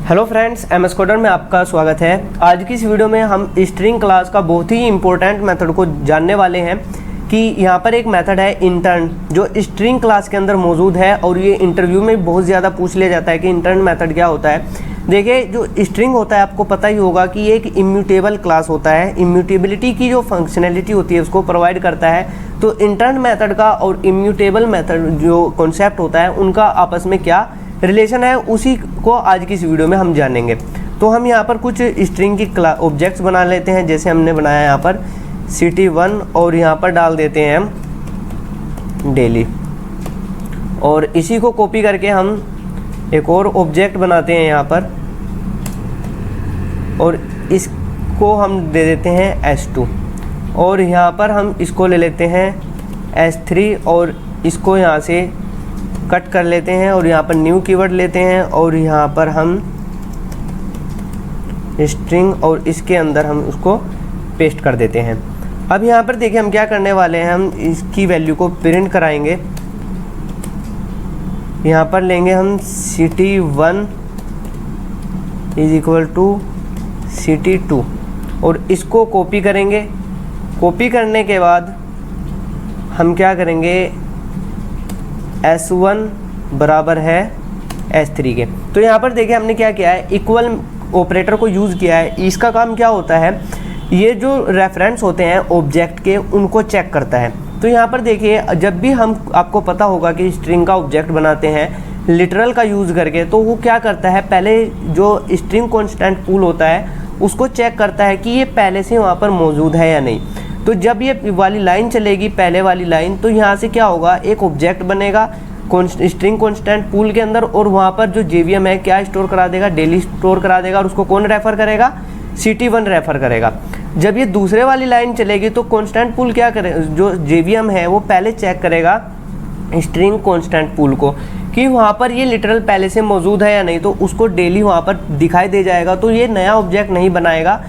Hello friends, MS coder में आपका स्वागत है। आज की इस वीडियो में हम स्ट्रिंग क्लास का बहुत ही इंपॉर्टेंट मेथड को जानने वाले हैं कि यहाँ पर एक मेथड है इंटर्न जो स्ट्रिंग क्लास के अंदर मौजूद है और ये इंटरव्यू में बहुत ज़्यादा पूछ लिया जाता है कि इंटर्न मेथड क्या होता है। देखिए, जो स्ट्रिंग होता है आपको पता ही होगा कि ये एक इम्यूटेबल क्लास होता है। इम्यूटेबिलिटी की जो फंक्शनैलिटी होती है उसको प्रोवाइड करता है। तो इंटर्न मेथड का और इम्यूटेबल मेथड जो कॉन्सेप्ट होता है उनका आपस में क्या रिलेशन है, उसी को आज की इस वीडियो में हम जानेंगे। तो हम यहाँ पर कुछ स्ट्रिंग की ऑब्जेक्ट्स बना लेते हैं, जैसे हमने बनाया यहाँ पर city1 और यहाँ पर डाल देते हैं हम डेली, और इसी को कॉपी करके हम एक और ऑब्जेक्ट बनाते हैं यहाँ पर और इसको हम दे देते हैं s2 और यहाँ पर हम इसको ले लेते हैं s3 और इसको यहाँ से कट कर लेते हैं और यहाँ पर न्यू कीवर्ड लेते हैं और यहाँ पर हम स्ट्रिंग और इसके अंदर हम उसको पेस्ट कर देते हैं। अब यहाँ पर देखिए हम क्या करने वाले हैं, हम इसकी वैल्यू को प्रिंट कराएंगे। यहाँ पर लेंगे हम city1 is equal to city2 और इसको कॉपी करेंगे। कॉपी करने के बाद हम क्या करेंगे, s1 बराबर है s3 के। तो यहाँ पर देखिए हमने क्या किया है, इक्वल ऑपरेटर को यूज़ किया है। इसका काम क्या होता है, ये जो रेफरेंस होते हैं ऑब्जेक्ट के उनको चेक करता है। तो यहाँ पर देखिए, जब भी हम आपको पता होगा कि स्ट्रिंग का ऑब्जेक्ट बनाते हैं लिटरल का यूज़ करके, तो वो क्या करता है, पहले जो स्ट्रिंग कॉन्स्टेंट पूल होता है उसको चेक करता है कि ये पहले से वहाँ पर मौजूद है या नहीं। तो जब ये वाली लाइन चलेगी, पहले वाली लाइन, तो यहाँ से क्या होगा, एक ऑब्जेक्ट बनेगा स्ट्रिंग कॉन्स्टेंट पूल के अंदर और वहाँ पर जो JVM है क्या स्टोर करा देगा, डेली स्टोर करा देगा और उसको कौन रेफ़र करेगा, city1 रेफ़र करेगा। जब ये दूसरे वाली लाइन चलेगी तो कॉन्स्टेंट पूल क्या करे, जो JVM है वो पहले चेक करेगा स्ट्रिंग कॉन्स्टेंट पूल को कि वहाँ पर ये लिटरल पहले से मौजूद है या नहीं, तो उसको डेली वहाँ पर दिखाई दे जाएगा। तो ये नया ऑब्जेक्ट नहीं बनाएगा,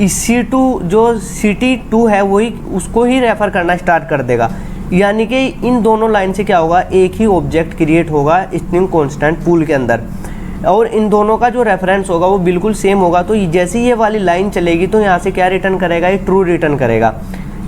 C2 जो city2 है वही उसको ही रेफ़र करना स्टार्ट कर देगा। यानी कि इन दोनों लाइन से क्या होगा, एक ही ऑब्जेक्ट क्रिएट होगा स्ट्रिंग कॉन्स्टेंट पूल के अंदर और इन दोनों का जो रेफरेंस होगा वो बिल्कुल सेम होगा। तो जैसे ये वाली लाइन चलेगी तो यहाँ से क्या रिटर्न करेगा, ये ट्रू रिटर्न करेगा।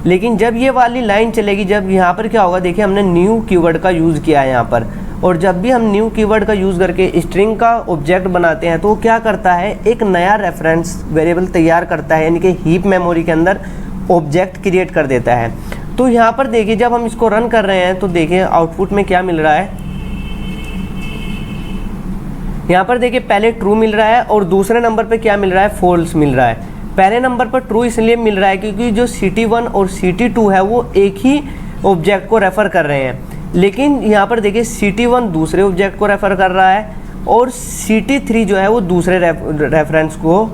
लेकिन जब ये वाली लाइन चलेगी, जब यहाँ पर क्या होगा, देखिए हमने न्यू कीवर्ड का यूज़ किया है यहाँ पर, और जब भी हम न्यू कीवर्ड का यूज़ करके स्ट्रिंग का ऑब्जेक्ट बनाते हैं तो वो क्या करता है, एक नया रेफरेंस वेरिएबल तैयार करता है, यानी कि हीप मेमोरी के अंदर ऑब्जेक्ट क्रिएट कर देता है। तो यहाँ पर देखिए जब हम इसको रन कर रहे हैं तो देखिए आउटपुट में क्या मिल रहा है, यहाँ पर देखिए पहले ट्रू मिल रहा है और दूसरे नंबर पे क्या मिल रहा है, फॉल्स मिल रहा है। पहले नंबर पर ट्रू इसलिए मिल रहा है क्योंकि जो city1 और city2 है वो एक ही ऑब्जेक्ट को रेफ़र कर रहे हैं, लेकिन यहाँ पर देखिए city1 दूसरे ऑब्जेक्ट को रेफ़र कर रहा है और city3 जो है वो दूसरे रेफरेंस को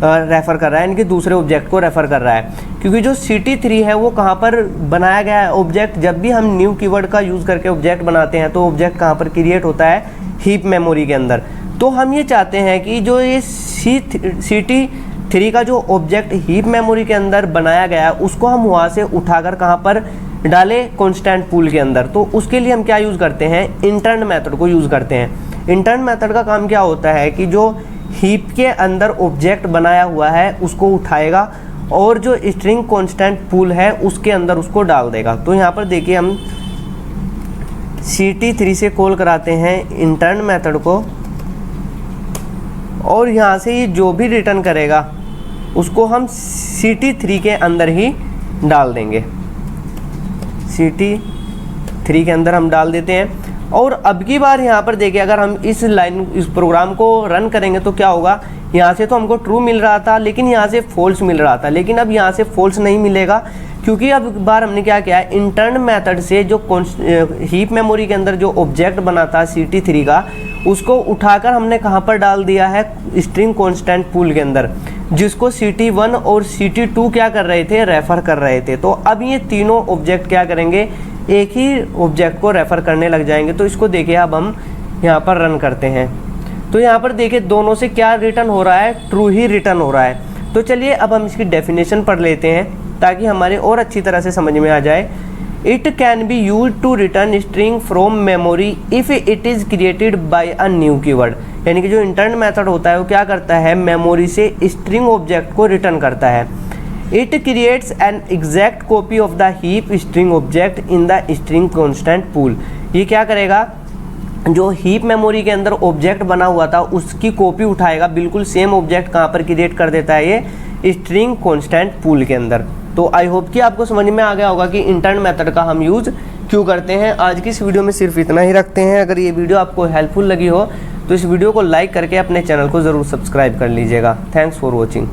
रेफ़र कर रहा है, यानी कि दूसरे ऑब्जेक्ट को रेफ़र कर रहा है। क्योंकि जो city3 है वो कहाँ पर बनाया गया है ऑब्जेक्ट, जब भी हम न्यू कीवर्ड का यूज़ करके ऑब्जेक्ट बनाते हैं तो ऑब्जेक्ट कहाँ पर क्रिएट होता है, हीप मेमोरी के अंदर। तो हम ये चाहते हैं कि जो ये city3 का जो ऑब्जेक्ट हीप मेमोरी के अंदर बनाया गया है उसको हम वहाँ से उठाकर कहाँ पर डालें, कॉन्स्टेंट पूल के अंदर। तो उसके लिए हम क्या यूज़ करते हैं, इंटर्न मेथड को यूज़ करते हैं। इंटर्न मेथड का काम क्या होता है कि जो हीप के अंदर ऑब्जेक्ट बनाया हुआ है उसको उठाएगा और जो स्ट्रिंग कॉन्स्टेंट पूल है उसके अंदर उसको डाल देगा। तो यहाँ पर देखिए हम city3 से कॉल कराते हैं इंटर्न मेथड को और यहाँ से ये जो भी रिटर्न करेगा उसको हम city3 के अंदर ही डाल देंगे, city3 के अंदर हम डाल देते हैं। और अब की बार यहाँ पर देखिए अगर हम इस प्रोग्राम को रन करेंगे तो क्या होगा, यहाँ से तो हमको ट्रू मिल रहा था लेकिन यहाँ से फॉल्स मिल रहा था, लेकिन अब यहाँ से फॉल्स नहीं मिलेगा क्योंकि अब बार हमने क्या किया है, इंटर्न मेथड से जो हीप मेमोरी के अंदर जो ऑब्जेक्ट बना था city3 का उसको उठाकर हमने कहाँ पर डाल दिया है, स्ट्रिंग कॉन्स्टेंट पूल के अंदर, जिसको city1 और city2 क्या कर रहे थे, रेफ़र कर रहे थे। तो अब ये तीनों ऑब्जेक्ट क्या करेंगे, एक ही ऑब्जेक्ट को रेफ़र करने लग जाएंगे। तो इसको देखिए अब हम यहाँ पर रन करते हैं तो यहाँ पर देखिए दोनों से क्या रिटर्न हो रहा है, ट्रू ही रिटर्न हो रहा है। तो चलिए अब हम इसकी डेफिनेशन पढ़ लेते हैं ताकि हमारे और अच्छी तरह से समझ में आ जाए। It can be used to return string from memory if it is created by a new keyword। यानी कि जो इंटर्न मेथड होता है वो क्या करता है, मेमोरी से स्ट्रिंग ऑब्जेक्ट को रिटर्न करता है। It creates an exact copy of the heap string object in the string constant pool. ये क्या करेगा, जो हीप मेमोरी के अंदर ऑब्जेक्ट बना हुआ था उसकी कॉपी उठाएगा, बिल्कुल सेम ऑब्जेक्ट कहाँ पर क्रिएट कर देता है ये स्ट्रिंग कॉन्स्टेंट पूल के अंदर। तो आई होप कि आपको समझ में आ गया होगा कि इंटर्न मेथड का हम यूज़ क्यों करते हैं। आज की इस वीडियो में सिर्फ इतना ही रखते हैं। अगर ये वीडियो आपको हेल्पफुल लगी हो तो इस वीडियो को लाइक करके अपने चैनल को ज़रूर सब्सक्राइब कर लीजिएगा। Thanks for watching.